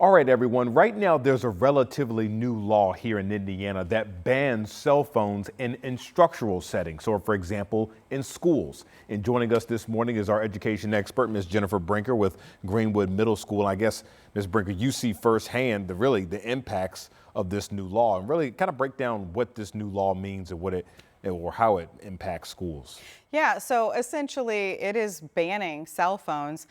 All right, everyone. Right now, there's a relatively new law here in Indiana that bans cell phones in instructional settings, or for example, in schools. And joining us this morning is our education expert, Ms. Jennifer Brinker with Greenwood Middle School. I guess, Ms. Brinker, you see firsthand the impacts of this new law, and really kind of break down what this new law means and what it or how it impacts schools. Yeah, so essentially it is banning cell phones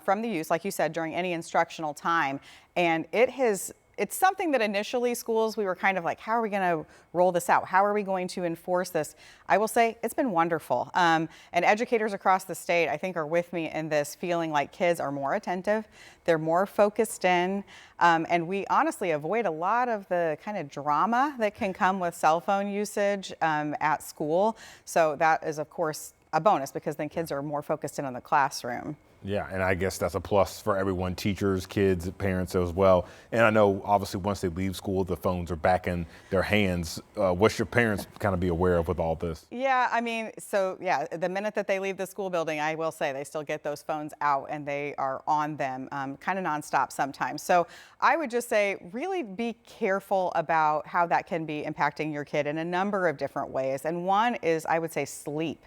from the use, like you said, during any instructional time. And it's something that initially schools, we were kind of like, how are we going to roll this out? How are we going to enforce this? I will say it's been wonderful. And educators across the state, I think, are with me in this, feeling like kids are more attentive, they're more focused in, and we honestly avoid a lot of the kind of drama that can come with cell phone usage at school. So that is, of course, a bonus, because then kids are more focused in on the classroom. Yeah, and I guess that's a plus for everyone, teachers, kids, parents as well. And I know obviously once they leave school, the phones are back in their hands. What should parents kind of be aware of with all this? Yeah, I mean, so yeah, the minute that they leave the school building, I will say they still get those phones out and they are on them kind of nonstop sometimes. So I would just say really be careful about how that can be impacting your kid in a number of different ways. And one is, I would say, sleep.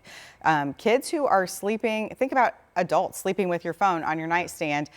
Kids who are sleeping, think about adults sleeping with your phone on your nightstand.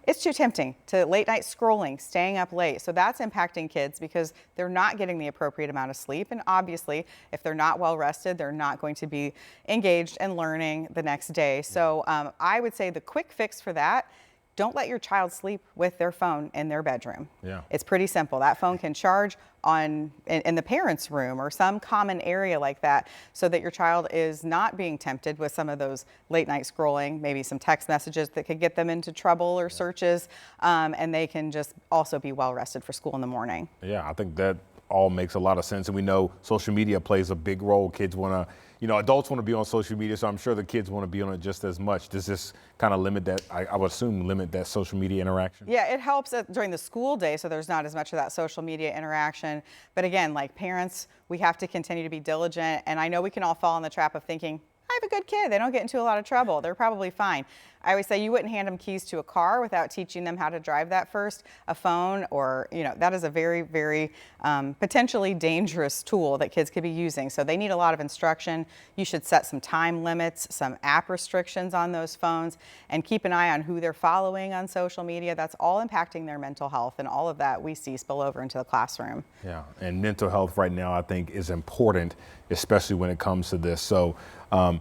It's too tempting to late night scrolling, staying up late. So that's impacting kids because they're not getting the appropriate amount of sleep. And obviously, if they're not well rested, they're not going to be engaged in learning the next day. So I would say the quick fix for that: don't let your child sleep with their phone in their bedroom. Yeah. It's pretty simple. That phone can charge in the parents' room or some common area like that, so that your child is not being tempted with some of those late night scrolling, maybe some text messages that could get them into trouble or searches, and they can just also be well rested for school in the morning. Yeah, I think that all makes a lot of sense. And we know social media plays a big role. Kids want to, adults want to be on social media, so I'm sure the kids want to be on it just as much. Does this kind of limit that, I would assume, limit that social media interaction? Yeah, it helps during the school day, so there's not as much of that social media interaction. But again, like parents, we have to continue to be diligent. And I know we can all fall in the trap of thinking, I have a good kid, they don't get into a lot of trouble, they're probably fine. I always say you wouldn't hand them keys to a car without teaching them how to drive that first. A phone, or that is a very, very potentially dangerous tool that kids could be using. So they need a lot of instruction. You should set some time limits, some app restrictions on those phones, and keep an eye on who they're following on social media. That's all impacting their mental health, and all of that we see spill over into the classroom. Yeah, and mental health right now I think is important, especially when it comes to this. So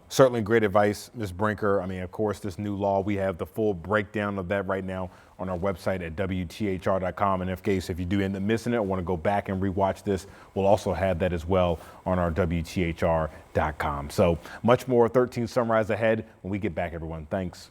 certainly great advice, Ms. Brinker. I mean, of course, this new law, we have the full breakdown of that right now on our website at WTHR.com. And if you do end up missing it or want to go back and rewatch this, we'll also have that as well on our WTHR.com. So much more 13 Sunrise ahead when we get back, everyone. Thanks.